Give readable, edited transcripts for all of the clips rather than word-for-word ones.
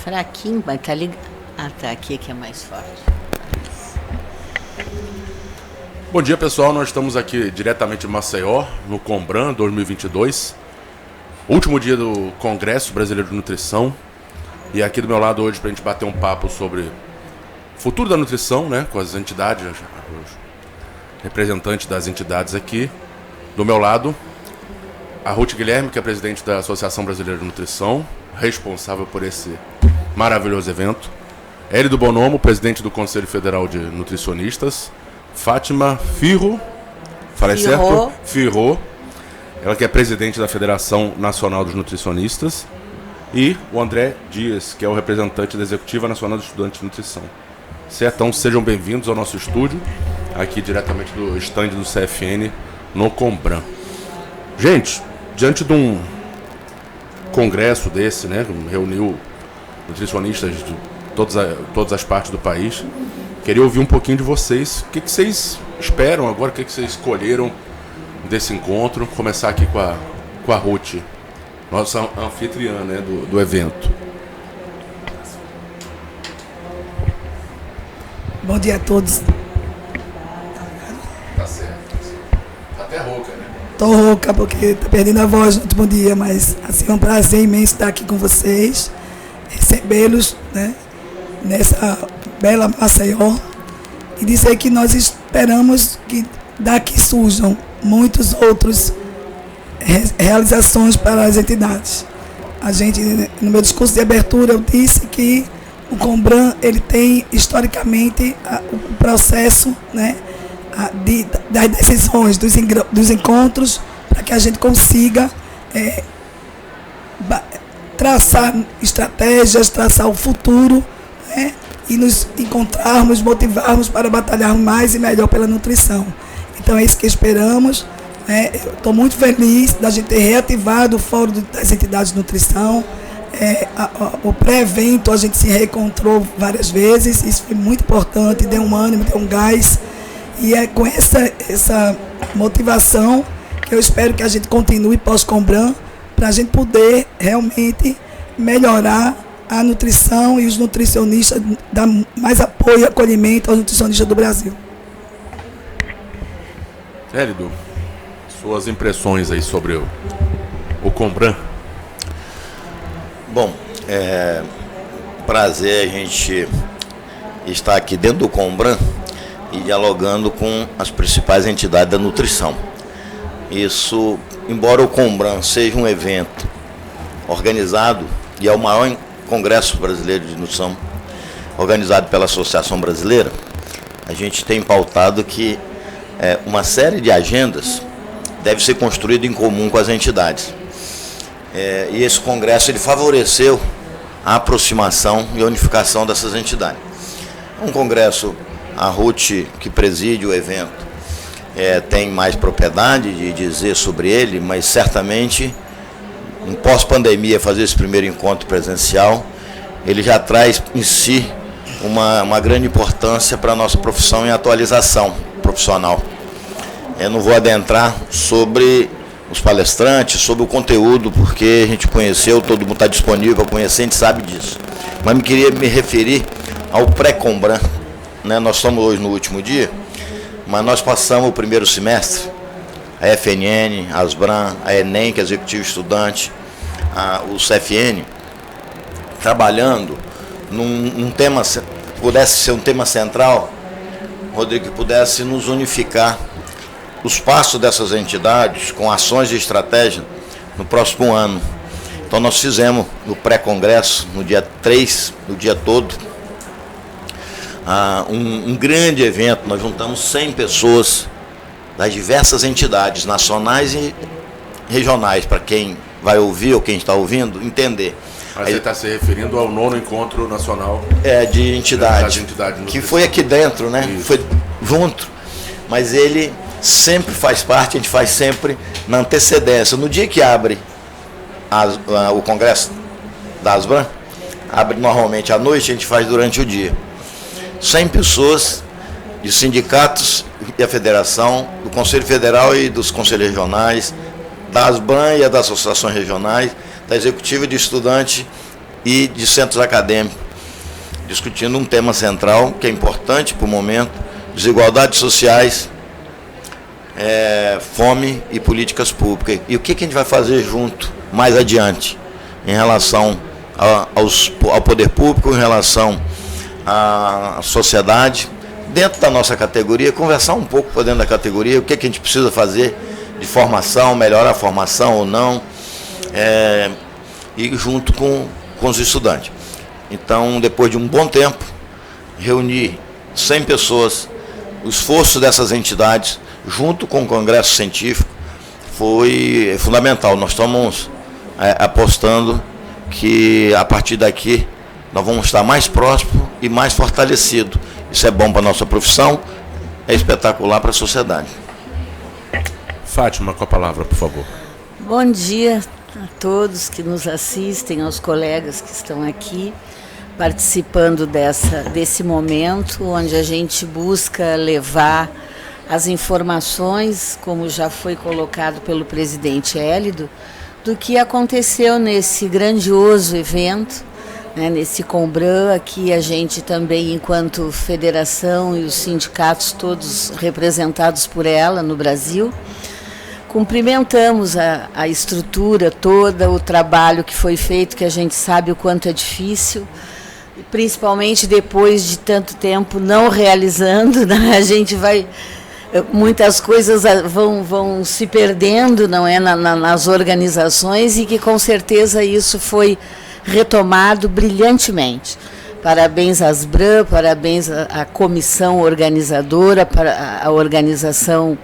fraquinho, mas tá ligado. Ah, tá aqui que é mais forte. Bom dia, pessoal. Nós estamos aqui diretamente em Maceió, no Combran 2022. Último dia do Congresso Brasileiro de Nutrição. E aqui do meu lado hoje para a gente bater um papo sobre o futuro da nutrição, né? Com as entidades, os representantes das entidades aqui. Do meu lado, a Ruth Guilherme, que é presidente da Associação Brasileira de Nutrição, responsável por esse maravilhoso evento. Hélio Bonomo, presidente do Conselho Federal de Nutricionistas. Fátima Firro, falei certo? Firro, ela que é presidente da Federação Nacional dos Nutricionistas. E o André Dias, que é o representante da Executiva Nacional dos Estudantes de Nutrição. Certo? Então sejam bem-vindos ao nosso estúdio, aqui diretamente do stand do CFN, no Combran. Gente, diante de um congresso desse, né, que reuniu nutricionistas de todas as partes do país, queria ouvir um pouquinho de vocês. O que vocês esperam agora? O que vocês escolheram desse encontro? Começar aqui com a Ruth, nossa anfitriã, né, do evento. Bom dia a todos. Tá certo. Tá até rouca, né? Tô rouca porque tô perdendo a voz no último dia, mas assim, é um prazer imenso estar aqui com vocês, recebê-los, né, nessa bela Maceió, e dizer que nós esperamos que daqui surjam muitos outros realizações para as entidades. A gente, no meu discurso de abertura, eu disse que o Combran, ele tem historicamente o processo, né, das decisões, dos encontros, para que a gente consiga traçar estratégias, traçar o futuro, né, e nos encontrarmos, motivarmos para batalhar mais e melhor pela nutrição. Então é isso que esperamos. Eu estou muito feliz da gente ter reativado o Fórum das Entidades de Nutrição. O pré-evento a gente se reencontrou várias vezes, isso foi muito importante, deu um ânimo, deu um gás. E é com essa motivação que eu espero que a gente continue pós-Combran, para a gente poder realmente melhorar a nutrição e os nutricionistas, dar mais apoio e acolhimento aos nutricionistas do Brasil. Hélio, suas impressões aí sobre o Combran? Bom, prazer a gente estar aqui dentro do Combran e dialogando com as principais entidades da nutrição. Isso, embora o Combran seja um evento organizado, e é o maior Congresso Brasileiro de Nutrição organizado pela Associação Brasileira, a gente tem pautado que uma série de agendas deve ser construída em comum com as entidades. E esse congresso ele favoreceu a aproximação e a unificação dessas entidades. É um congresso, a Ruth, que preside o evento, tem mais propriedade de dizer sobre ele, mas certamente, em pós-pandemia, fazer esse primeiro encontro presencial, ele já traz em si uma grande importância para a nossa profissão e atualização profissional. Eu não vou adentrar sobre os palestrantes, sobre o conteúdo, porque a gente conheceu, todo mundo está disponível para conhecer, a gente sabe disso. Mas queria me referir ao pré-Combran, né? Nós estamos hoje no último dia, mas nós passamos o primeiro semestre, a FNN, a Asbran, a ENEM, que é Executivo Estudante, o CFN, trabalhando num tema, pudesse ser um tema central, Rodrigo, que pudesse nos unificar os passos dessas entidades com ações de estratégia no próximo ano. Então nós fizemos no pré-congresso, no dia 3, no dia todo, um grande evento. Nós juntamos 100 pessoas das diversas entidades nacionais e regionais, para quem vai ouvir ou quem está ouvindo entender. Mas você está se referindo ao 9º Encontro Nacional de entidades, que foi aqui dentro, né? Isso. Foi junto, mas ele sempre faz parte, a gente faz sempre na antecedência. No dia que abre o Congresso da Asbran, abre normalmente à noite, a gente faz durante o dia. 100 pessoas de sindicatos e a federação, do Conselho Federal e dos Conselhos Regionais, da Asbran e das associações regionais, da Executiva de Estudante e de centros acadêmicos, discutindo um tema central que é importante para o momento: desigualdades sociais, fome e políticas públicas. E o que a gente vai fazer junto mais adiante em relação ao poder público, em relação à sociedade, dentro da nossa categoria, conversar um pouco por dentro da categoria, o que a gente precisa fazer de formação, melhorar a formação ou não, e junto com os estudantes. Então, depois de um bom tempo, reunir 100 pessoas, o esforço dessas entidades, junto com o Congresso Científico, foi fundamental. Nós estamos apostando que, a partir daqui, nós vamos estar mais próximos e mais fortalecidos. Isso é bom para a nossa profissão, é espetacular para a sociedade. Fátima, com a palavra, por favor. Bom dia a todos que nos assistem, aos colegas que estão aqui, participando desse momento, onde a gente busca levar as informações, como já foi colocado pelo presidente Hélido, do que aconteceu nesse grandioso evento, né, nesse Combran. Aqui a gente também, enquanto federação e os sindicatos todos representados por ela no Brasil, cumprimentamos a estrutura toda, o trabalho que foi feito, que a gente sabe o quanto é difícil, principalmente depois de tanto tempo não realizando, né? A gente vai... Muitas coisas vão se perdendo, não é, nas organizações, e que com certeza isso foi retomado brilhantemente. Parabéns às BRAM, parabéns à comissão organizadora, para a organização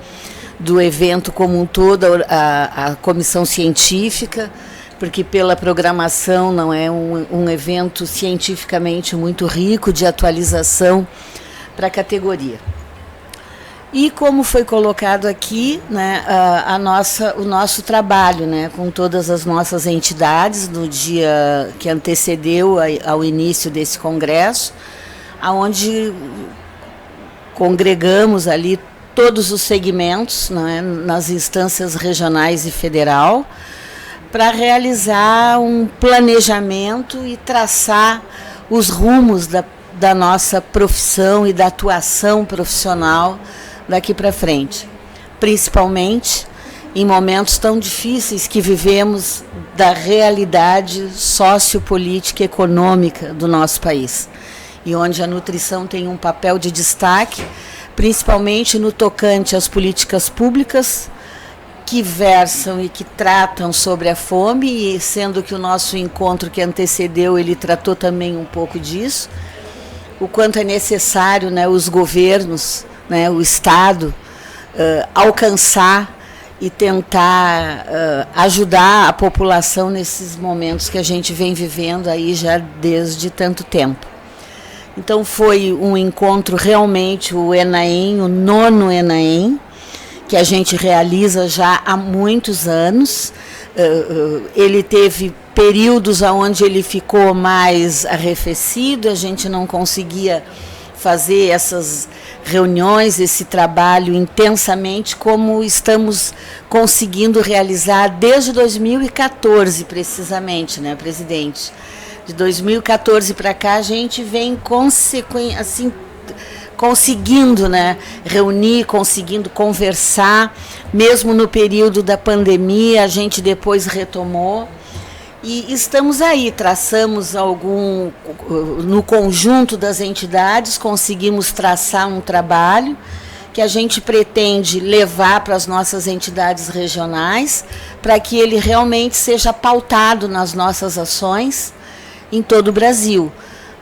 do evento como um todo, a comissão científica, porque pela programação não é um evento cientificamente muito rico de atualização para a categoria. E como foi colocado aqui, né, o nosso trabalho, né, com todas as nossas entidades no dia que antecedeu ao início desse congresso, aonde congregamos ali todos os segmentos, né, nas instâncias regionais e federal, para realizar um planejamento e traçar os rumos da nossa profissão e da atuação profissional daqui para frente, principalmente em momentos tão difíceis que vivemos da realidade sociopolítica e econômica do nosso país, e onde a nutrição tem um papel de destaque, principalmente no tocante às políticas públicas que versam e que tratam sobre a fome, e sendo que o nosso encontro que antecedeu, ele tratou também um pouco disso, o quanto é necessário, né, os governos, né, o Estado, alcançar e tentar ajudar a população nesses momentos que a gente vem vivendo aí já desde tanto tempo. Então foi um encontro realmente, o ENAEM, o 9º ENAEM, que a gente realiza já há muitos anos. Ele teve períodos onde ele ficou mais arrefecido, a gente não conseguia fazer essas reuniões, esse trabalho intensamente, como estamos conseguindo realizar desde 2014, precisamente, né, presidente? De 2014 para cá, a gente vem conseguindo, né, reunir, conseguindo conversar, mesmo no período da pandemia, a gente depois retomou. E estamos aí, traçamos no conjunto das entidades, conseguimos traçar um trabalho que a gente pretende levar para as nossas entidades regionais, para que ele realmente seja pautado nas nossas ações em todo o Brasil,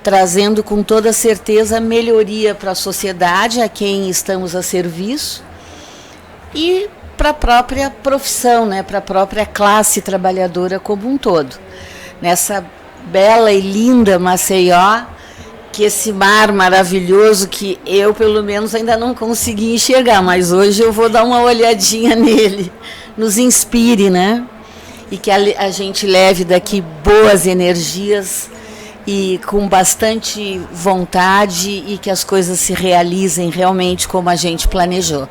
trazendo com toda certeza melhoria para a sociedade, a quem estamos a serviço, e para a própria profissão, né, para a própria classe trabalhadora como um todo. Nessa bela e linda Maceió, que esse mar maravilhoso que eu, pelo menos, ainda não consegui enxergar, mas hoje eu vou dar uma olhadinha nele, nos inspire, né? E que a gente leve daqui boas energias e com bastante vontade, e que as coisas se realizem realmente como a gente planejou.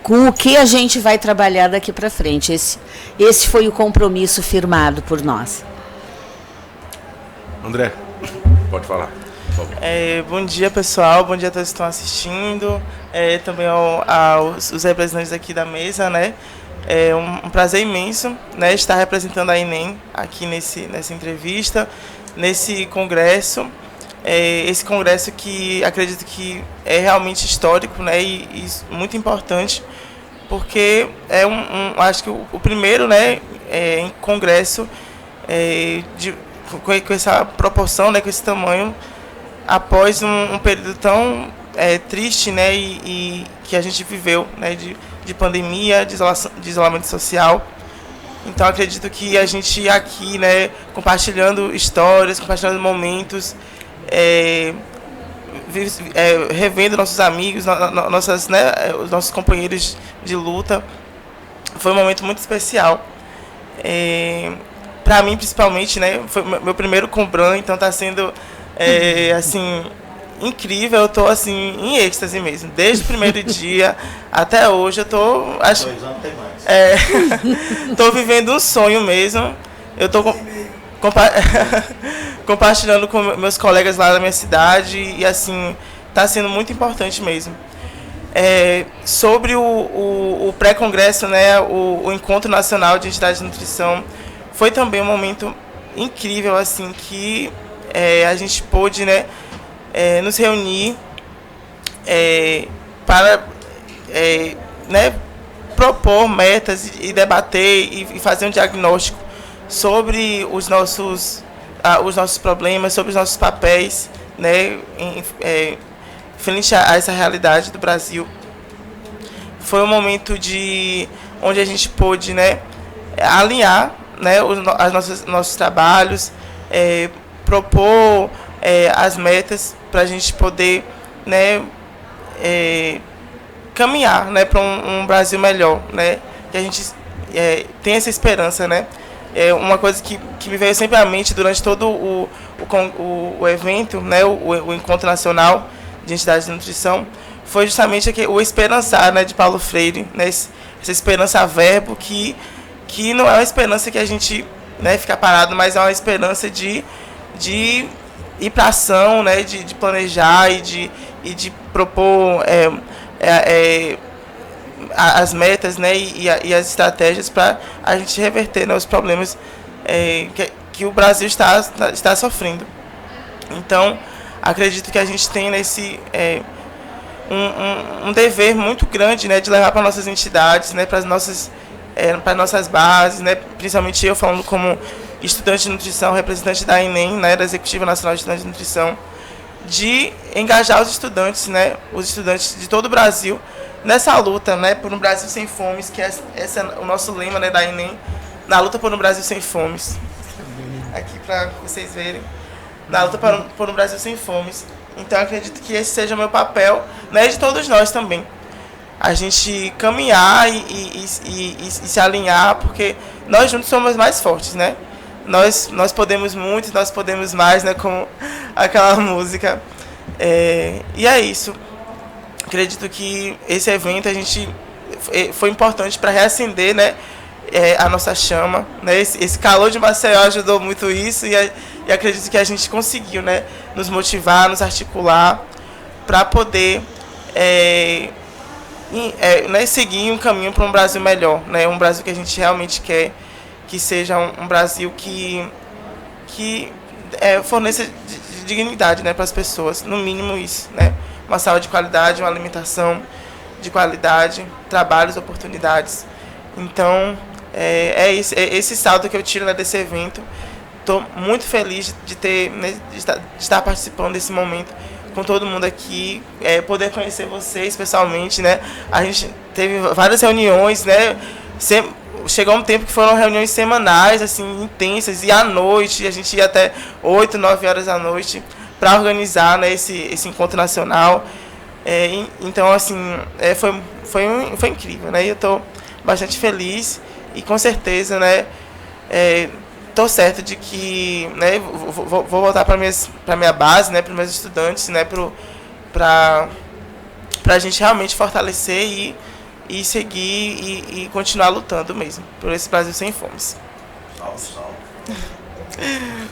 Com o que a gente vai trabalhar daqui para frente. Esse foi o compromisso firmado por nós. André, pode falar, por favor. Bom dia, pessoal. Bom dia a todos que estão assistindo. Também aos representantes aqui da mesa, né? É um prazer imenso, né, estar representando a ENEM aqui nessa entrevista, nesse congresso. Esse congresso que acredito que é realmente histórico, né, e muito importante, porque acho que o primeiro, né, congresso com essa proporção, né, com esse tamanho, após um período tão triste, né, e que a gente viveu, né, de pandemia, de isolamento social. Então acredito que a gente aqui, né, compartilhando histórias, compartilhando momentos, revendo nossos amigos, os nossos companheiros de luta, foi um momento muito especial. Para mim, principalmente, né, foi meu primeiro Combran, então está sendo assim, incrível. Eu estou assim, em êxtase mesmo. Desde o primeiro dia até hoje, eu estou... 2 anos tem mais. Estou vivendo um sonho mesmo. Eu estou compartilhando com meus colegas lá da minha cidade e, assim, está sendo muito importante mesmo. Sobre o pré-congresso, né, o Encontro Nacional de Entidades de Nutrição, foi também um momento incrível, assim, que a gente pôde, né, nos reunir para né, propor metas e debater e fazer um diagnóstico sobre os nossos problemas, sobre os nossos papéis, né, frente a essa realidade do Brasil. Foi um momento onde a gente pôde, né, alinhar, né, nossos trabalhos, propor as metas para a gente poder, né, caminhar, né, para um Brasil melhor, né, que a gente tem essa esperança, né. Uma coisa que me veio sempre à mente durante todo o evento, né, o Encontro Nacional de Entidades de Nutrição, foi justamente o esperançar, né, de Paulo Freire, né, essa esperança verbo que não é uma esperança que a gente, né, fica parado, mas é uma esperança de ir para ação, né, de planejar e de propor as metas, né, e as estratégias para a gente reverter, né, os problemas que o Brasil está sofrendo. Então, acredito que a gente tem um dever muito grande, né, de levar para nossas entidades, né, para nossas bases, né, principalmente eu falando como estudante de nutrição, representante da ENEM, né, da Executiva Nacional de Estudantes de Nutrição, de engajar os estudantes, né, os estudantes de todo o Brasil nessa luta, né, por um Brasil sem fomes, que esse é o nosso lema, né, da ENEM, na luta por um Brasil sem fomes. Aqui para vocês verem, na luta por um Brasil sem fomes. Então acredito que esse seja o meu papel, né, de todos nós também. A gente caminhar e se alinhar, porque nós juntos somos mais fortes, né? Nós podemos muito, nós podemos mais, né? Como aquela música. E é isso. Acredito que esse evento foi importante para reacender, né, a nossa chama, né? Esse calor de Maceió ajudou muito isso e acredito que a gente conseguiu, né, nos motivar, nos articular para poder né, seguir um caminho para um Brasil melhor, né? Um Brasil que a gente realmente quer, que seja um Brasil que forneça dignidade, né, para as pessoas, no mínimo isso, né? Uma saúde de qualidade, uma alimentação de qualidade, trabalhos, oportunidades. Então, esse saldo que eu tiro, né, desse evento. Estou muito feliz de estar participando desse momento com todo mundo aqui, poder conhecer vocês pessoalmente, né? A gente teve várias reuniões, né? Chegou um tempo que foram reuniões semanais, assim, intensas, e à noite, a gente ia até 8, 9 horas da noite para organizar, né, esse encontro nacional. Então, assim, foi incrível, né? E eu estou bastante feliz e com certeza, né, estou certo de que, né, vou voltar para minha base, né, para os meus estudantes, né, para a gente realmente fortalecer e seguir e continuar lutando mesmo por esse Brasil sem fomes.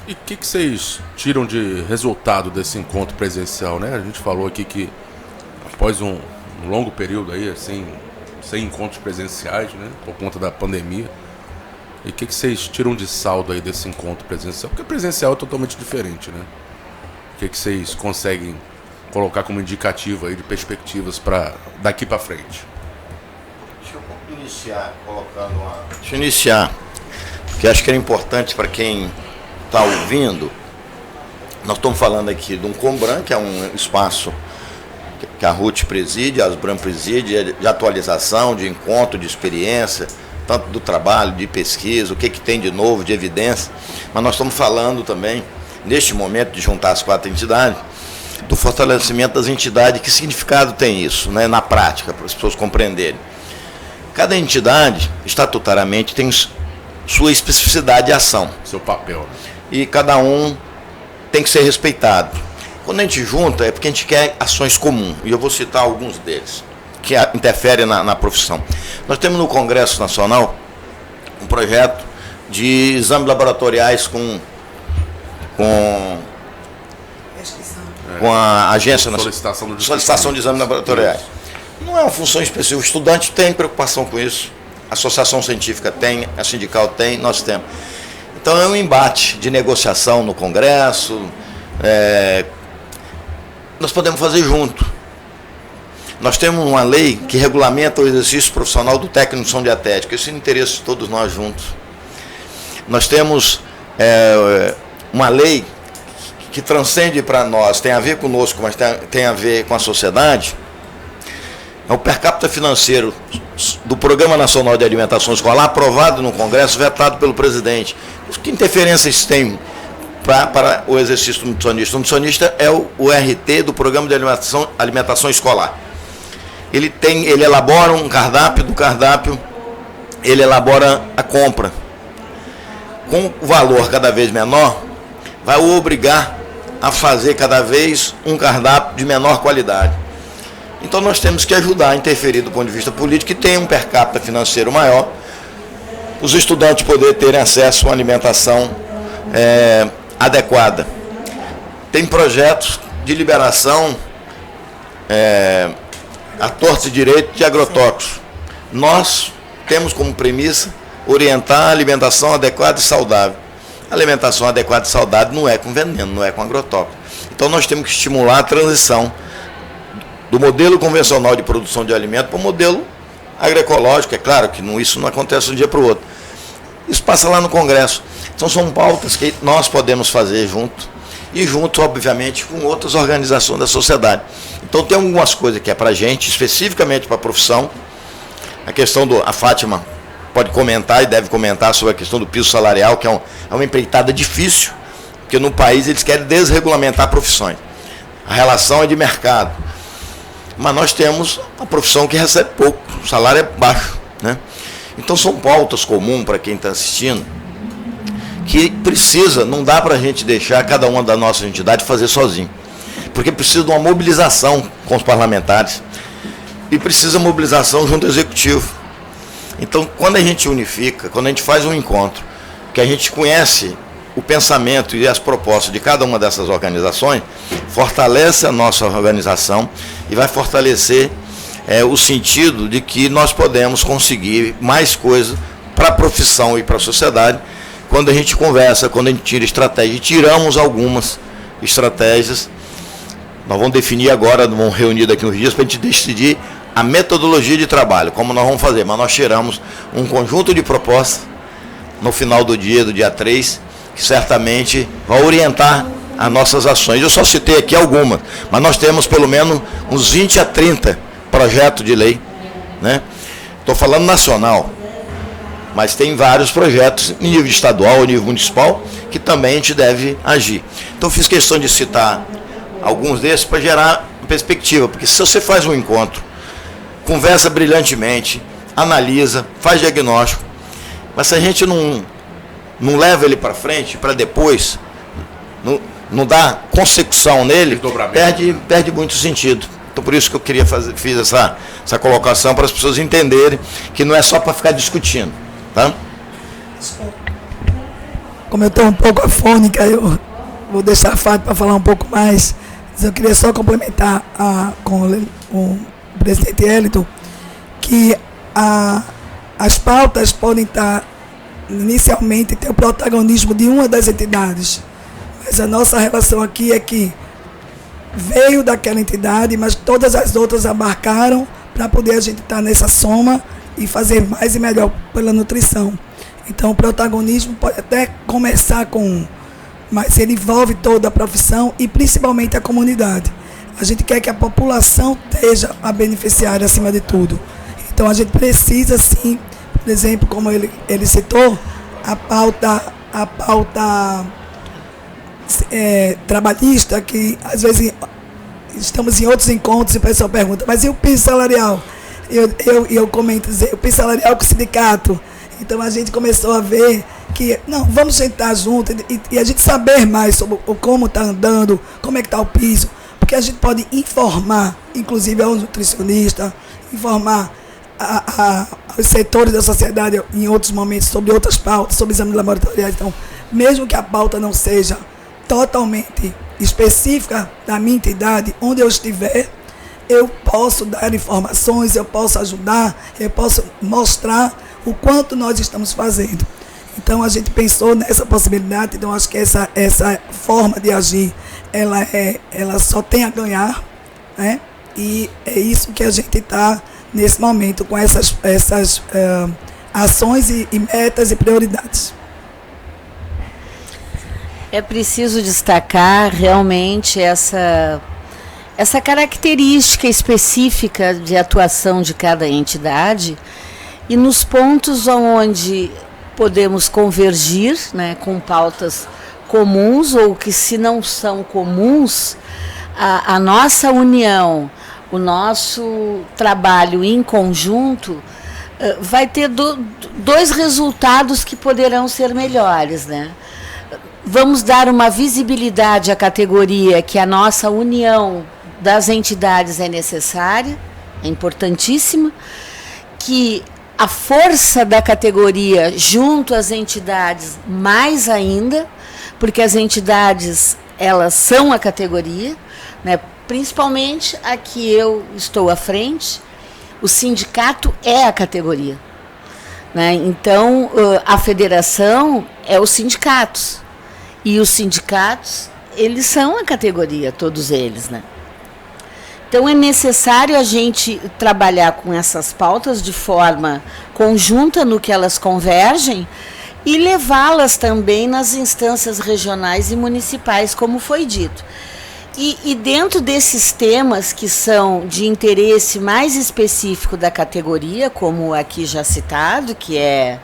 E o que vocês tiram de resultado desse encontro presencial, né? A gente falou aqui que após um longo período aí, assim, sem encontros presenciais, né? Por conta da pandemia. E o que vocês tiram de saldo aí desse encontro presencial? Porque presencial é totalmente diferente, né? O que vocês conseguem colocar como indicativo aí de perspectivas para daqui para frente? Deixa eu iniciar, porque acho que era importante para quem está ouvindo. Nós estamos falando aqui de um Combran, que é um espaço que a Ruth preside, a Asbram preside, de atualização, de encontro, de experiência, tanto do trabalho, de pesquisa, o que tem de novo, de evidência. Mas nós estamos falando também, neste momento, de juntar as 4 entidades, do fortalecimento das entidades. Que significado tem isso, né, na prática, para as pessoas compreenderem? Cada entidade, estatutariamente, tem sua especificidade de ação. Seu papel, né? E cada um tem que ser respeitado. Quando a gente junta, é porque a gente quer ações comuns. E eu vou citar alguns deles, que interferem na profissão. Nós temos no Congresso Nacional um projeto de exames laboratoriais com a Agência Nacional de Solicitação de Exames Laboratoriais. Não é uma função específica. O estudante tem preocupação com isso, a associação científica tem, a sindical tem, nós temos. Então é um embate de negociação no Congresso. Nós podemos fazer junto. Nós temos uma lei que regulamenta o exercício profissional do técnico de som dietética. Isso é o interesse de todos nós juntos. Nós temos uma lei que transcende para nós, tem a ver conosco, mas tem a ver com a sociedade. É o per capita financeiro do Programa Nacional de Alimentação Escolar, aprovado no Congresso, vetado pelo presidente. Que interferência isso tem para o exercício do nutricionista? O nutricionista é o RT do Programa de Alimentação Escolar. Ele elabora um cardápio, do cardápio ele elabora a compra. Com o valor cada vez menor, vai o obrigar a fazer cada vez um cardápio de menor qualidade. Então nós temos que ajudar a interferir do ponto de vista político, que tem um per capita financeiro maior, os estudantes poderem ter acesso a uma alimentação adequada. Tem projetos de liberação a torta e direito de agrotóxicos. Nós temos como premissa orientar a alimentação adequada e saudável. A alimentação adequada e saudável não é com veneno, não é com agrotóxico. Então nós temos que estimular a transição do modelo convencional de produção de alimento para o modelo agroecológico. É claro que isso não acontece de um dia para o outro. Isso passa lá no Congresso. Então são pautas que nós podemos fazer junto, e junto, obviamente, com outras organizações da sociedade. Então tem algumas coisas que é para a gente, especificamente para a profissão. A questão a Fátima pode comentar e deve comentar sobre a questão do piso salarial, que é uma empreitada difícil, porque no país eles querem desregulamentar profissões. A relação é de mercado. Mas nós temos a profissão que recebe pouco, o salário é baixo, né? Então são pautas comuns para quem está assistindo, que não dá para a gente deixar cada uma das nossas entidades fazer sozinho, porque precisa de uma mobilização com os parlamentares e precisa de mobilização junto ao executivo. Então, quando a gente unifica, quando a gente faz um encontro, que a gente conhece o pensamento e as propostas de cada uma dessas organizações, fortalece a nossa organização e vai fortalecer o sentido de que nós podemos conseguir mais coisas para a profissão e para a sociedade, quando a gente conversa, quando a gente tira estratégia. E tiramos algumas estratégias. Nós vamos definir agora, vamos reunir daqui uns dias para a gente decidir a metodologia de trabalho, como nós vamos fazer. Mas nós tiramos um conjunto de propostas no final do dia 3, que certamente vai orientar as nossas ações. Eu só citei aqui algumas, mas nós temos pelo menos uns 20 a 30 projetos de lei, né? Estou falando nacional, mas tem vários projetos em nível estadual, em nível municipal, que também a gente deve agir. Então fiz questão de citar alguns desses para gerar perspectiva, porque se você faz um encontro, conversa brilhantemente, analisa, faz diagnóstico, mas se a gente não leva ele para frente, para depois, não dá consecução nele, perde muito sentido. Então por isso que eu fiz essa colocação, para as pessoas entenderem que não é só para ficar discutindo. Tá? como eu estou um pouco afônica, eu vou deixar a Fátima para falar um pouco mais, mas eu queria só complementar com o presidente Eliton, que as pautas podem estar, inicialmente, ter o protagonismo de uma das entidades, mas a nossa relação aqui é que veio daquela entidade, mas todas as outras abarcaram para poder a gente estar nessa soma e fazer mais e melhor pela nutrição. Então o protagonismo pode até começar com um, mas ele envolve toda a profissão e principalmente a comunidade. A gente quer que a população esteja a beneficiária acima de tudo. Então a gente precisa sim, por exemplo, como ele citou, a pauta trabalhista, que às vezes estamos em outros encontros e o pessoal pergunta, mas e o piso salarial? Eu comento, o piso salarial com o sindicato. Então a gente começou a ver que, não, vamos sentar junto e a gente saber mais sobre como está andando, como é que está o piso, porque a gente pode informar, inclusive aos nutricionistas, informar aos setores da sociedade em outros momentos sobre outras pautas, sobre exames laboratoriais. Então, mesmo que a pauta não seja totalmente específica da minha entidade, onde eu estiver, eu posso dar informações, eu posso ajudar, eu posso mostrar o quanto nós estamos fazendo. Então a gente pensou nessa possibilidade, então acho que essa forma de agir, ela só tem a ganhar, né? E é isso que a gente está nesse momento, com essas ações e metas e prioridades. É preciso destacar realmente essa característica específica de atuação de cada entidade e nos pontos onde podemos convergir, né, com pautas comuns ou que, se não são comuns, a nossa união, o nosso trabalho em conjunto vai ter dois resultados que poderão ser melhores, né? Vamos dar uma visibilidade à categoria, que a nossa união das entidades é necessária, é importantíssima, que a força da categoria junto às entidades mais ainda, porque as entidades, elas são a categoria, né? Principalmente a que eu estou à frente, o sindicato é a categoria, né? Então, a federação é os sindicatos. E os sindicatos, eles são a categoria, todos eles, né? Então é necessário a gente trabalhar com essas pautas de forma conjunta no que elas convergem e levá-las também nas instâncias regionais e municipais, como foi dito. E dentro desses temas que são de interesse mais específico da categoria, como aqui já citado, que é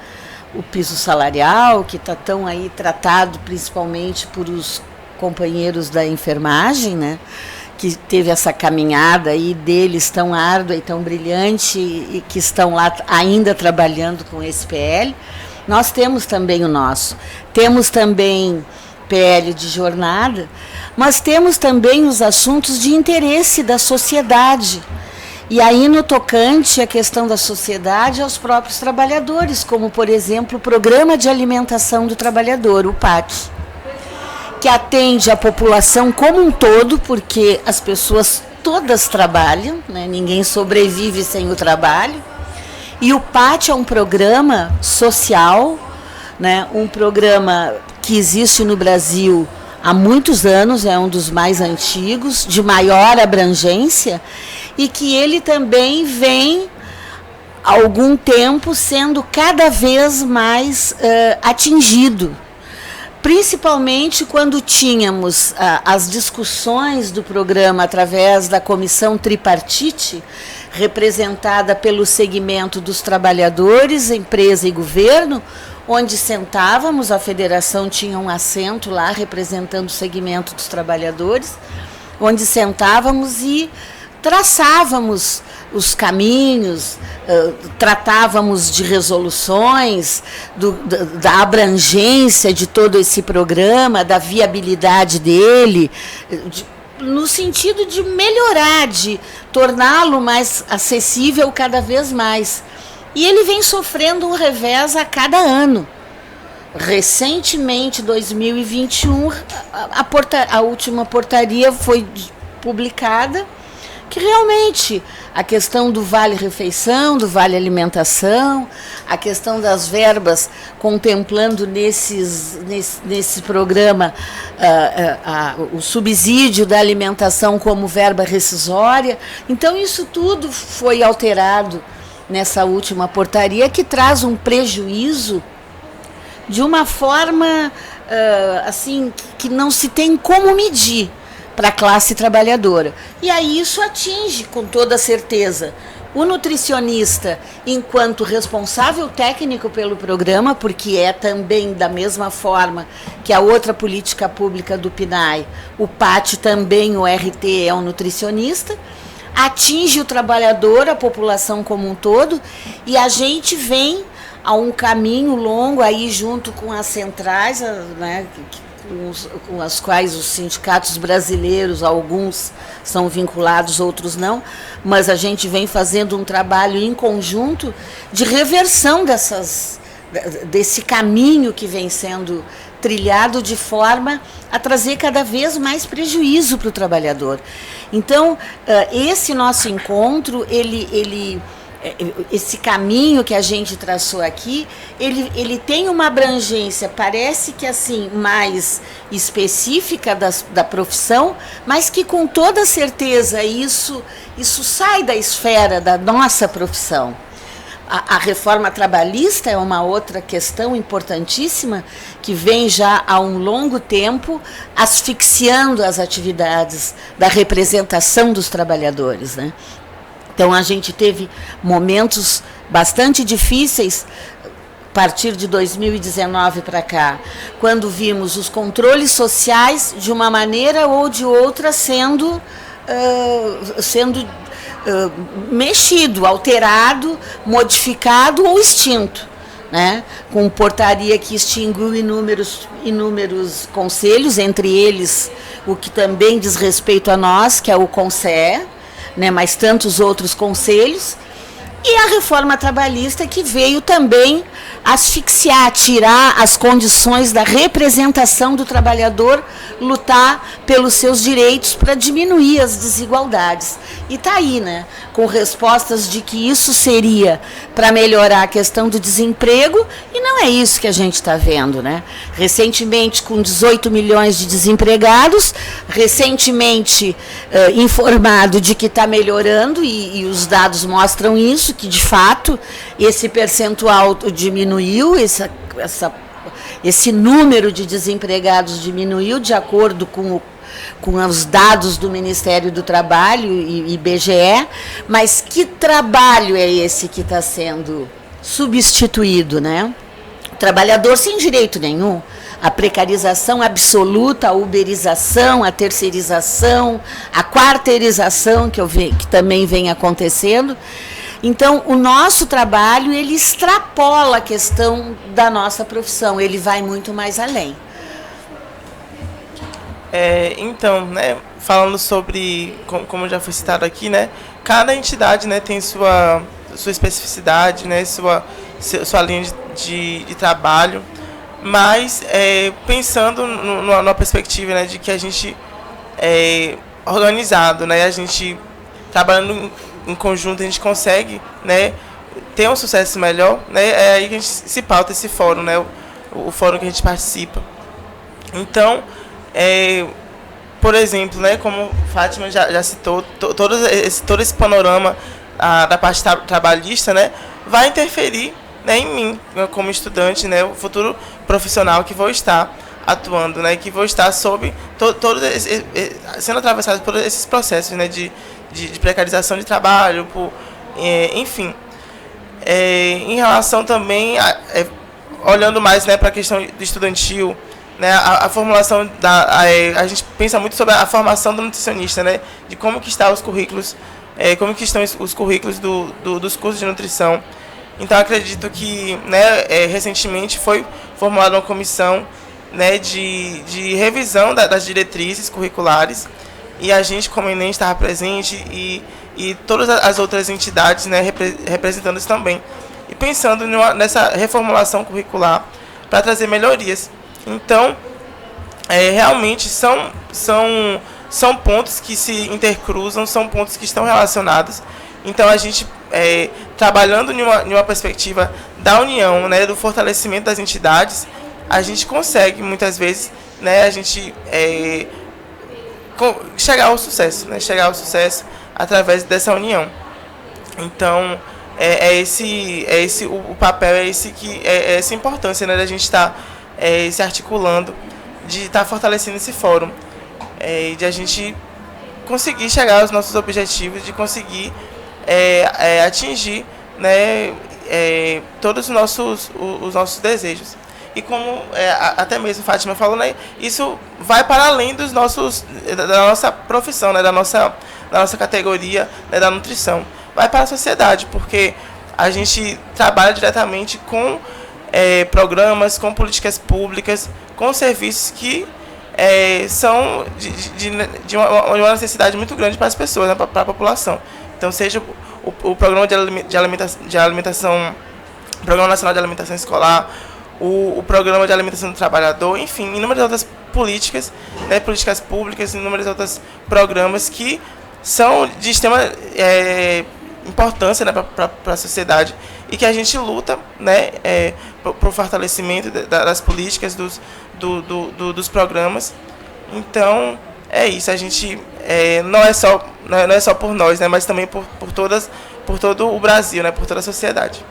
o piso salarial, que está tão aí tratado principalmente por os companheiros da enfermagem, né, que teve essa caminhada aí deles tão árdua e tão brilhante e que estão lá ainda trabalhando com esse PL. Nós temos também o nosso. Temos também PL de jornada, mas temos também os assuntos de interesse da sociedade. E aí, no tocante à questão da sociedade, aos próprios trabalhadores, como, por exemplo, o Programa de Alimentação do Trabalhador, o PAT, que atende a população como um todo, porque as pessoas todas trabalham, né? Ninguém sobrevive sem o trabalho. E o PAT é um programa social, né? Um programa que existe no Brasil há muitos anos, é um dos mais antigos, de maior abrangência, e que ele também vem, há algum tempo, sendo cada vez mais atingido. Principalmente quando tínhamos as discussões do programa através da comissão tripartite, representada pelo segmento dos trabalhadores, empresa e governo, onde sentávamos, a federação tinha um assento lá representando o segmento dos trabalhadores, onde sentávamos e traçávamos os caminhos, tratávamos de resoluções, da abrangência de todo esse programa, da viabilidade dele, no sentido de melhorar, de torná-lo mais acessível cada vez mais. E ele vem sofrendo um revés a cada ano, recentemente, 2021, a última portaria foi publicada, que realmente a questão do vale-refeição, do vale-alimentação, a questão das verbas, contemplando nesse programa o subsídio da alimentação como verba rescisória. Então, isso tudo foi alterado nessa última portaria, que traz um prejuízo de uma forma assim que não se tem como medir para a classe trabalhadora. E aí isso atinge, com toda certeza, o nutricionista enquanto responsável técnico pelo programa, porque é também da mesma forma que a outra política pública do PNAE, o PAT também, o RT é um nutricionista, atinge o trabalhador, a população como um todo, e a gente vem a um caminho longo aí junto com as centrais, né, com as quais os sindicatos brasileiros, alguns são vinculados, outros não, mas a gente vem fazendo um trabalho em conjunto de reversão desse caminho que vem sendo trilhado de forma a trazer cada vez mais prejuízo para o trabalhador. Então, esse nosso encontro, esse caminho que a gente traçou aqui, ele tem uma abrangência, parece que assim, mais específica da profissão, mas que com toda certeza isso sai da esfera da nossa profissão. A reforma trabalhista é uma outra questão importantíssima, que vem já há um longo tempo asfixiando as atividades da representação dos trabalhadores, né? Então, a gente teve momentos bastante difíceis a partir de 2019 para cá, quando vimos os controles sociais, de uma maneira ou de outra, sendo mexido, alterado, modificado ou extinto, né? Com portaria que extinguiu inúmeros conselhos, entre eles o que também diz respeito a nós, que é o CONSEE, né, mas tantos outros conselhos, e a reforma trabalhista, que veio também asfixiar, tirar as condições da representação do trabalhador, lutar pelos seus direitos para diminuir as desigualdades. E está aí, né, com respostas de que isso seria para melhorar a questão do desemprego, e não é isso que a gente está vendo, né? Recentemente, com 18 milhões de desempregados, recentemente informado de que está melhorando, e os dados mostram isso, que de fato esse percentual diminuiu, esse número de desempregados diminuiu, de acordo com os dados do Ministério do Trabalho e IBGE, mas que trabalho é esse que está sendo substituído, né? O trabalhador sem direito nenhum, a precarização absoluta, a uberização, a terceirização, a quarteirização que também vem acontecendo. Então, o nosso trabalho, ele extrapola a questão da nossa profissão, ele vai muito mais além. Então, né, falando sobre, como já foi citado aqui, né, cada entidade, né, tem sua especificidade, né, sua linha de trabalho, mas pensando numa perspectiva, né, de que a gente é organizado, né, a gente trabalhando em conjunto, a gente consegue, né, ter um sucesso melhor, né, é aí que a gente se pauta esse fórum, né, o fórum que a gente participa. Então, por exemplo, né, como Fátima já citou, todo esse panorama da parte trabalhista, né, vai interferir, né, em mim, como estudante, né, o futuro profissional que vou estar atuando, né, que vou estar sob sendo atravessado por esses processos, né, de precarização de trabalho, enfim. Em relação também, olhando mais, né, para a questão do estudantil, né, a formulação a gente pensa muito sobre a formação do nutricionista, né, de como que estão os currículos, os currículos dos cursos de nutrição. Então, acredito que, né, recentemente foi formulada uma comissão, né, de revisão das diretrizes curriculares, e a gente, como Enem, estava presente, e todas as outras entidades, né, representando isso também. E pensando nessa reformulação curricular, para trazer melhorias. Então, realmente são pontos que se intercruzam, são pontos que estão relacionados. Então, a gente, trabalhando em uma perspectiva da união, né, do fortalecimento das entidades, a gente consegue, muitas vezes, né, a gente chegar ao sucesso, né, através dessa união. Então, o papel é essa importância, né, da gente estar se articulando, de estar fortalecendo esse fórum, de a gente conseguir chegar aos nossos objetivos, de conseguir atingir, né, todos os nossos desejos. E como até mesmo Fátima falou, né, isso vai para além da nossa profissão, né, da nossa categoria, né, da nutrição. Vai para a sociedade, porque a gente trabalha diretamente com programas, com políticas públicas, com serviços que são de uma necessidade muito grande para as pessoas, né, para a população. Então, seja o Programa de Alimentação, Programa Nacional de Alimentação Escolar, o Programa de Alimentação do Trabalhador, enfim, inúmeras outras políticas, né, políticas públicas, inúmeros outros programas que são de extrema importância, né, para a sociedade, e que a gente luta, né, para o fortalecimento das políticas, dos programas. Então, é isso, a gente não é só por nós, né, mas também por todo o Brasil, né, por toda a sociedade.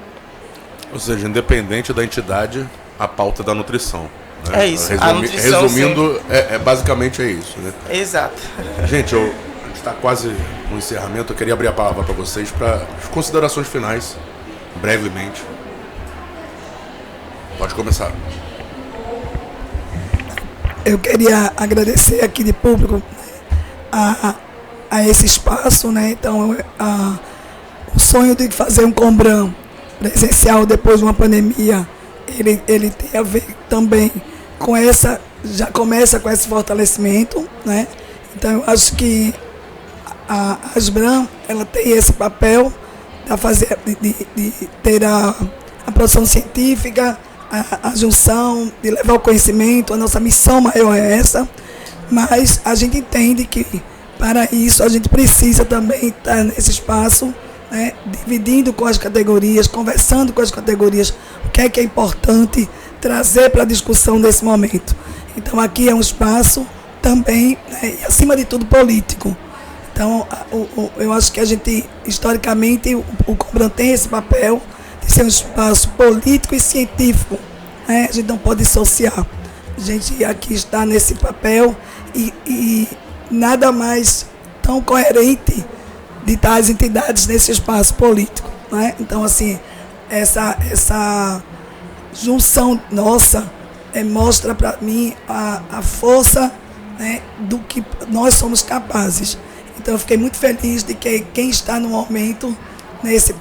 Ou seja, independente da entidade, a pauta da nutrição. Né? É isso. A nutrição, resumindo, basicamente é isso. Né? Exato. Gente, a gente está quase no encerramento. Eu queria abrir a palavra para vocês para as considerações finais, brevemente. Pode começar. Eu queria agradecer aqui de público a esse espaço, né? Então, o sonho de fazer um Combran presencial depois de uma pandemia, ele tem a ver também com já começa com esse fortalecimento, né? Então, eu acho que a ASBRAM, ela tem esse papel de ter a produção científica, a junção, de levar o conhecimento. A nossa missão maior é essa, mas a gente entende que, para isso, a gente precisa também estar nesse espaço, né, dividindo com as categorias, conversando com as categorias, o que é importante trazer para a discussão nesse momento. Então, aqui é um espaço também, né, e acima de tudo, político. Então, eu acho que a gente, historicamente, o Combran tem esse papel de ser um espaço político e científico, né? A gente não pode dissociar. A gente aqui está nesse papel e nada mais tão coerente de estar as entidades nesse espaço político, né? Então, assim, essa junção nossa mostra para mim a força, né, do que nós somos capazes. Então, eu fiquei muito feliz de que quem está no momento nesse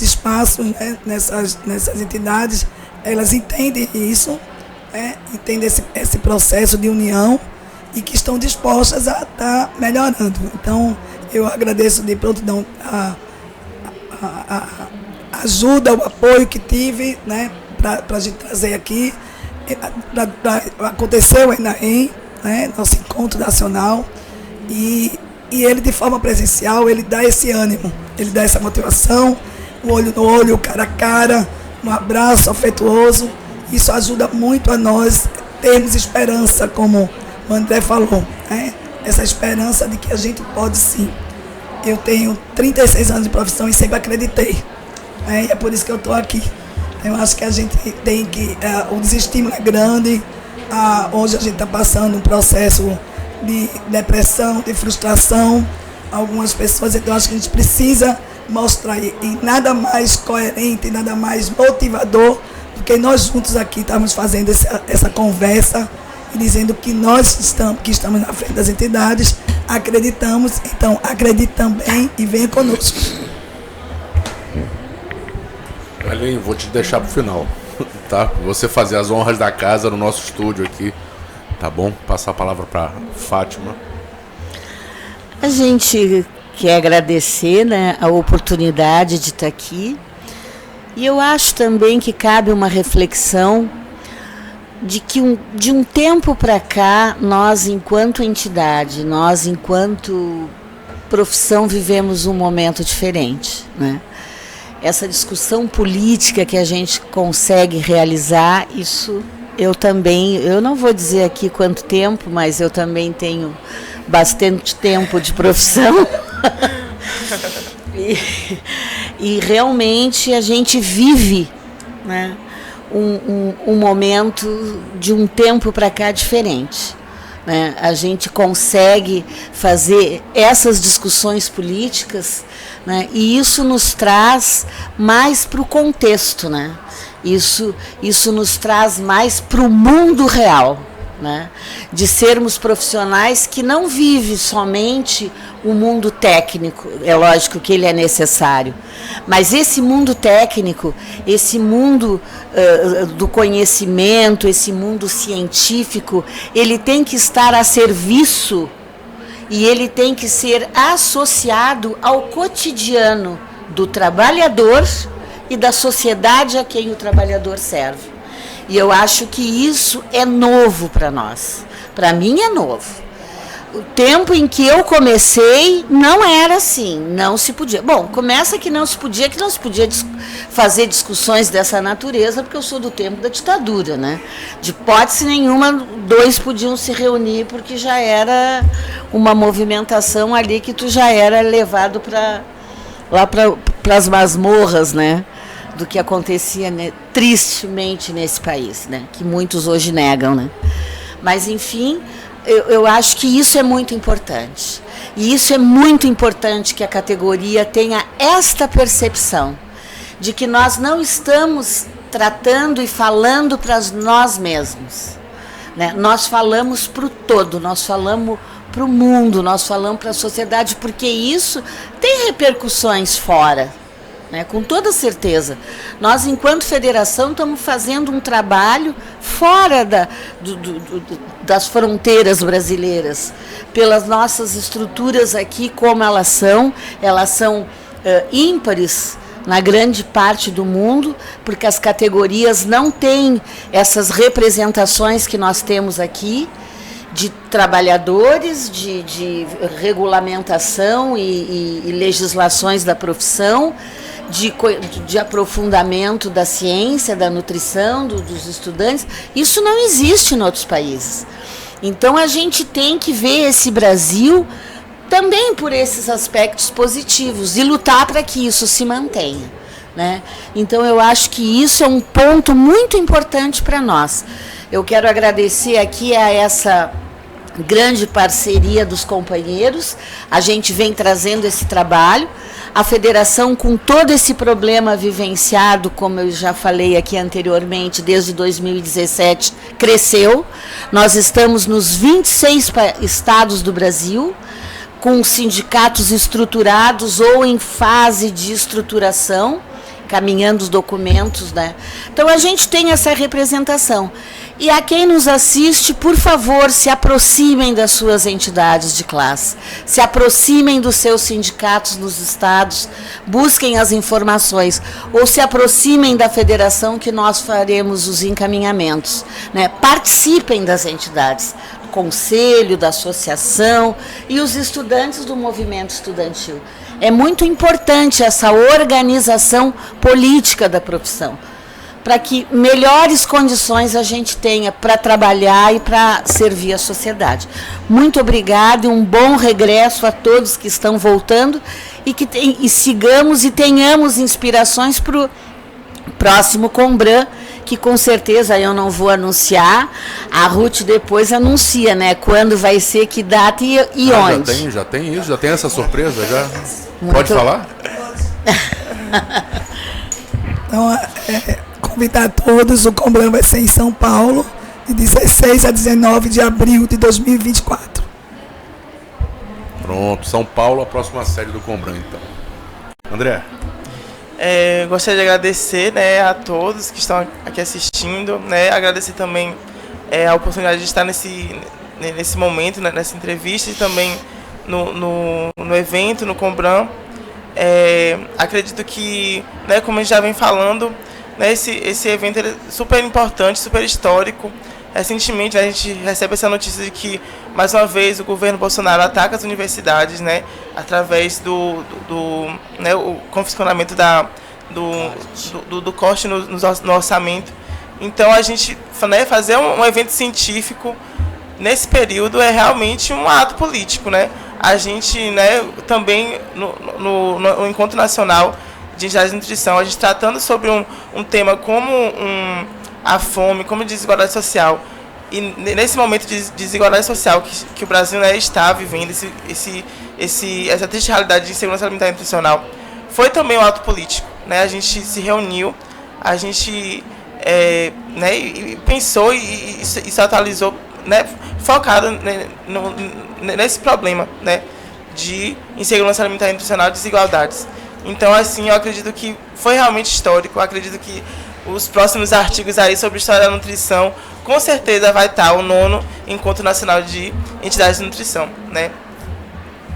espaço, né, nessas entidades, elas entendem isso, né, entendem esse processo de união e que estão dispostas a estar melhorando. Então, eu agradeço de prontidão a ajuda, o apoio que tive, né, para a gente trazer aqui. Aconteceu o ENAEM, né, nosso encontro nacional, e ele, de forma presencial, ele dá esse ânimo, ele dá essa motivação, o olho no olho, o cara a cara, um abraço afetuoso. Isso ajuda muito a nós termos esperança, como o André falou, né? Essa esperança de que a gente pode sim. Eu tenho 36 anos de profissão e sempre acreditei, né? E é por isso que eu estou aqui. Eu acho que a gente tem que... o desestímulo é grande. Hoje a gente está passando um processo de depressão, de frustração. Algumas pessoas, então acho que a gente precisa mostrar, e nada mais coerente, nada mais motivador do que nós juntos aqui estamos fazendo essa conversa e dizendo que nós estamos na frente das entidades, acreditamos, então acredite também e venha conosco. Aline, vou te deixar pro final, tá? Você fazer as honras da casa no nosso estúdio aqui, tá bom? Passar a palavra para Fátima. A gente quer agradecer, né, a oportunidade de estar aqui E eu acho também que cabe uma reflexão de que de um tempo para cá, nós enquanto entidade, nós enquanto profissão vivemos um momento diferente, né? Essa discussão política que a gente consegue realizar, isso eu não vou dizer aqui quanto tempo, mas eu também tenho bastante tempo de profissão. E realmente a gente vive, né, um momento de um tempo para cá diferente, né? A gente consegue fazer essas discussões políticas, né, e isso nos traz mais para o contexto, né? Isso nos traz mais para o mundo real, né? De sermos profissionais que não vivem somente o mundo técnico, é lógico que ele é necessário, mas esse mundo técnico, esse mundo do conhecimento, esse mundo científico, ele tem que estar a serviço e ele tem que ser associado ao cotidiano do trabalhador e da sociedade a quem o trabalhador serve. E eu acho que isso é novo para nós. Para mim é novo. O tempo em que eu comecei não era assim, não se podia. Bom, começa que não se podia fazer discussões dessa natureza, porque eu sou do tempo da ditadura, né? De hipótese nenhuma, 2 podiam se reunir, porque já era uma movimentação ali que tu já era levado lá para as masmorras, né? Do que acontecia, né, tristemente nesse país, né? Que muitos hoje negam, né? Mas, enfim, eu acho que isso é muito importante. E isso é muito importante que a categoria tenha esta percepção de que nós não estamos tratando e falando para nós mesmos, né? Nós falamos para o todo, nós falamos para o mundo, nós falamos para a sociedade, porque isso tem repercussões fora, né? Com toda certeza. Nós, enquanto federação, estamos fazendo um trabalho fora das fronteiras brasileiras, pelas nossas estruturas aqui, como elas são ímpares na grande parte do mundo, porque as categorias não têm essas representações que nós temos aqui, de trabalhadores, de regulamentação e legislações da profissão, de aprofundamento da ciência, da nutrição, dos estudantes. Isso não existe em outros países. Então a gente tem que ver esse Brasil também por esses aspectos positivos e lutar para que isso se mantenha, né? Então eu acho que isso é um ponto muito importante para nós. Eu quero agradecer aqui a essa grande parceria dos companheiros. A gente vem trazendo esse trabalho. A federação, com todo esse problema vivenciado, como eu já falei aqui anteriormente, desde 2017, cresceu. Nós estamos nos 26 estados do Brasil, com sindicatos estruturados ou em fase de estruturação, caminhando os documentos, né? Então a gente tem essa representação. E a quem nos assiste, por favor, se aproximem das suas entidades de classe, se aproximem dos seus sindicatos nos estados, busquem as informações, ou se aproximem da federação, que nós faremos os encaminhamentos, né? Participem das entidades, do conselho, da associação e os estudantes do movimento estudantil. É muito importante essa organização política da profissão, para que melhores condições a gente tenha para trabalhar e para servir a sociedade. Muito obrigada e um bom regresso a todos que estão voltando e sigamos e tenhamos inspirações para o próximo Combran, que com certeza eu não vou anunciar, a Ruth depois anuncia, né? Quando vai ser, que data e onde. Já tem isso, já tem essa surpresa, já. Pode falar? Então, convidar todos, o Combran vai ser em São Paulo, de 16 a 19 de abril de 2024. Pronto, São Paulo, a próxima sede do Combran, então. André? Gostaria de agradecer, né, a todos que estão aqui assistindo, né, agradecer também a oportunidade de estar nesse momento, né, nessa entrevista, e também no evento, no Combran. Acredito que, né, como a gente já vem falando, né, esse evento é super importante, super histórico. Recentemente, a gente recebe essa notícia de que, mais uma vez, o governo Bolsonaro ataca as universidades, né, através do confisconamento do corte no orçamento. Então, a gente, né, fazer um evento científico nesse período é realmente um ato político, né? A gente, né, também no Encontro Nacional de Entidades de Nutrição, a gente tratando sobre um tema como a fome, como desigualdade social, e nesse momento de desigualdade social que o Brasil, né, está vivendo, essa triste realidade de insegurança alimentar e nutricional, foi também um ato político, né? A gente se reuniu, a gente né, e pensou e se atualizou, né, focado, né, nesse problema, né, de insegurança alimentar e nutricional e desigualdades. Então, assim, eu acredito que foi realmente histórico. Eu acredito que os próximos artigos aí sobre história da nutrição, com certeza vai estar o 9º Encontro Nacional de Entidades de Nutrição, né,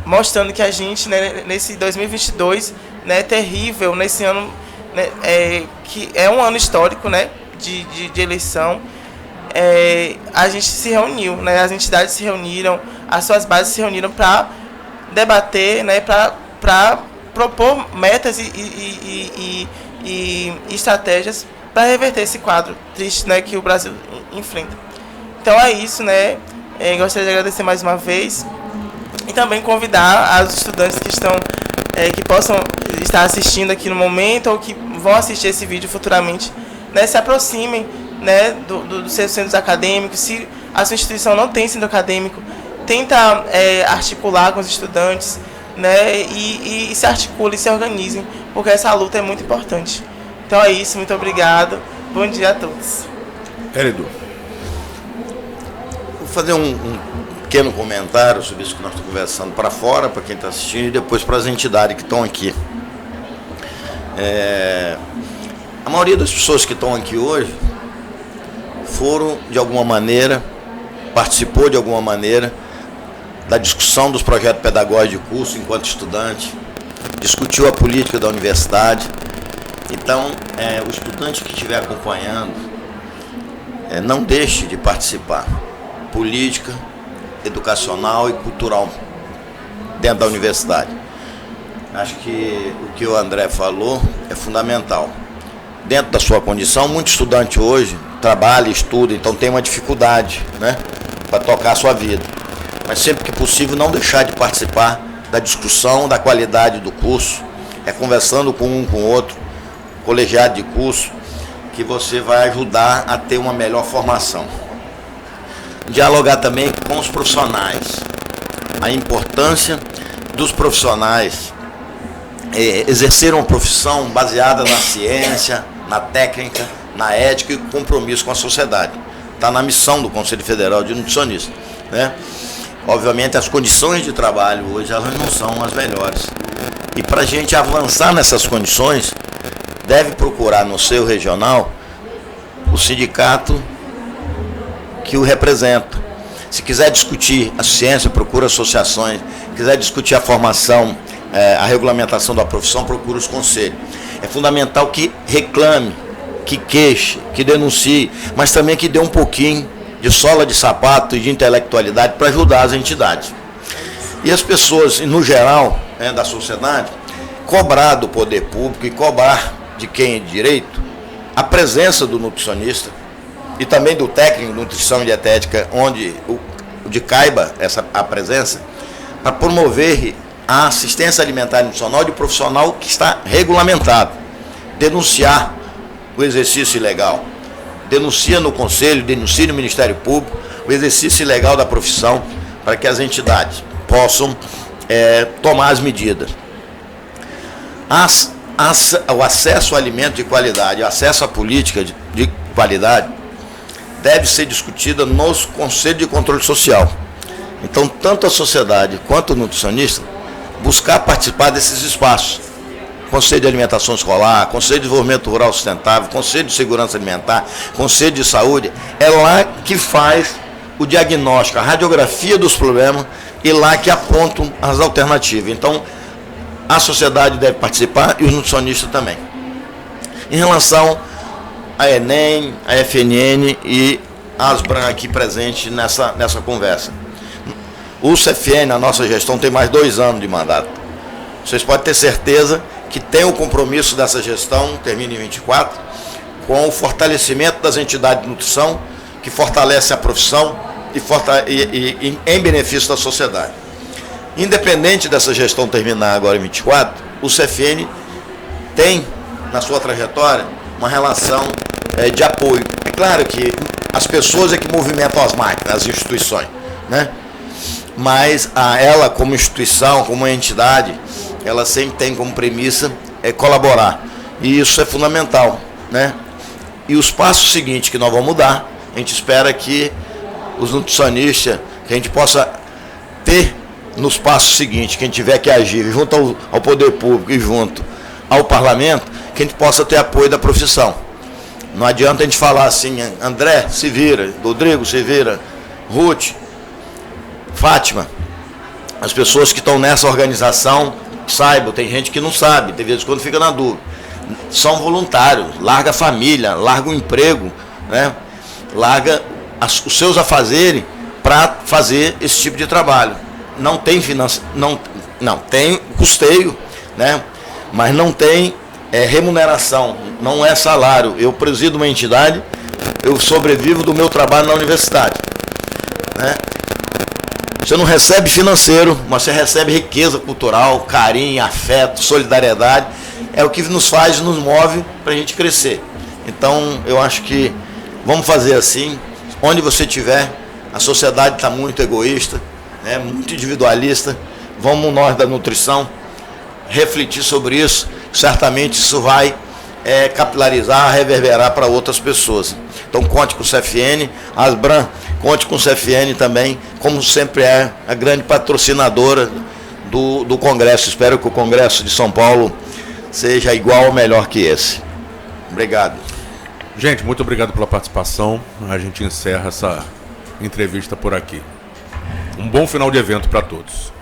mostrando que a gente, né, nesse 2022, né, terrível, nesse ano, né, que é um ano histórico, né, de eleição, a gente se reuniu, né, as entidades se reuniram, as suas bases se reuniram para debater, né, para propor metas e estratégias para reverter esse quadro triste, né, que o Brasil enfrenta. Então é isso, né, gostaria de agradecer mais uma vez e também convidar os estudantes que estão, que possam estar assistindo aqui no momento ou que vão assistir esse vídeo futuramente, né, se aproximem, né, dos seus centros acadêmicos. Se a sua instituição não tem centro acadêmico, tenta articular com os estudantes, né, e se articulem, se organizem, porque essa luta é muito importante. Então é isso, muito obrigado, bom dia a todos. Hérido. Vou fazer um pequeno comentário sobre isso que nós estamos conversando para fora, para quem está assistindo, e depois para as entidades que estão aqui. A maioria das pessoas que estão aqui hoje foram, de alguma maneira, participou de alguma maneira da discussão dos projetos pedagógicos de curso enquanto estudante, discutiu a política da universidade. Então, o estudante que estiver acompanhando, não deixe de participar. Política, educacional e cultural dentro da universidade. Acho que o que o André falou é fundamental. Dentro da sua condição, muito estudante hoje trabalha, estuda, então tem uma dificuldade, né, para tocar a sua vida. Mas sempre que possível, não deixar de participar da discussão, da qualidade do curso, conversando com um com o outro, colegiado de curso, que você vai ajudar a ter uma melhor formação. Dialogar também com os profissionais, a importância dos profissionais exercer uma profissão baseada na ciência, na técnica, na ética e compromisso com a sociedade. Está na missão do Conselho Federal de Nutricionistas, né? Obviamente as condições de trabalho hoje elas não são as melhores. E para a gente avançar nessas condições, deve procurar no seu regional o sindicato que o representa. Se quiser discutir a ciência, procura associações. Se quiser discutir a formação, a regulamentação da profissão, procura os conselhos. É fundamental que reclame, que queixe, que denuncie, mas também que dê um pouquinho de sola de sapato e de intelectualidade para ajudar as entidades. E as pessoas, no geral, da sociedade, cobrar do poder público e cobrar de quem é de direito a presença do nutricionista e também do técnico de nutrição e dietética, onde caiba a presença, para promover a assistência alimentar e nutricional de profissional que está regulamentado. Denunciar o exercício ilegal. Denuncia no Conselho, denuncia no Ministério Público o exercício ilegal da profissão para que as entidades possam tomar as medidas. O acesso ao alimento de qualidade, o acesso à política de qualidade deve ser discutida nos Conselhos de Controle Social. Então, tanto a sociedade quanto o nutricionista buscar participar desses espaços. Conselho de Alimentação Escolar, Conselho de Desenvolvimento Rural Sustentável, Conselho de Segurança Alimentar, Conselho de Saúde, é lá que faz o diagnóstico, a radiografia dos problemas e lá que apontam as alternativas. Então, a sociedade deve participar e os nutricionistas também. Em relação à ENEM, à FNN e a Asbran aqui presente nessa conversa. O CFN, a nossa gestão, tem mais 2 anos de mandato. Vocês podem ter certeza que tem o compromisso dessa gestão, termina em 24, com o fortalecimento das entidades de nutrição, que fortalece a profissão e em benefício da sociedade. Independente dessa gestão terminar agora em 24, o CFN tem, na sua trajetória, uma relação de apoio. É claro que as pessoas é que movimentam as máquinas, as instituições, né? Mas ela, como instituição, como entidade, ela sempre tem como premissa colaborar. E isso é fundamental, né? E os passos seguintes que nós vamos dar, a gente espera que os nutricionistas, que a gente possa ter nos passos seguintes, que a gente tiver que agir junto ao poder público e junto ao parlamento, que a gente possa ter apoio da profissão. Não adianta a gente falar assim, André, se vira, Rodrigo, se vira, Ruth, Fátima, as pessoas que estão nessa organização saibam, tem gente que não sabe, de vez em quando fica na dúvida. São voluntários, larga a família, larga o emprego, né? Larga os seus afazeres para fazer esse tipo de trabalho. Não tem não tem custeio, né? Mas não tem remuneração, não é salário. Eu presido uma entidade, eu sobrevivo do meu trabalho na universidade, né? Você não recebe financeiro, mas você recebe riqueza cultural, carinho, afeto, solidariedade. É o que nos faz, nos move para a gente crescer. Então, eu acho que vamos fazer assim. Onde você estiver, a sociedade está muito egoísta, né, muito individualista. Vamos nós da nutrição refletir sobre isso. Certamente isso vai capilarizar, reverberar para outras pessoas. Então, conte com o CFN, a Asbran, conte com o CFN também, como sempre é a grande patrocinadora do Congresso. Espero que o Congresso de São Paulo seja igual ou melhor que esse. Obrigado. Gente, muito obrigado pela participação. A gente encerra essa entrevista por aqui. Um bom final de evento para todos.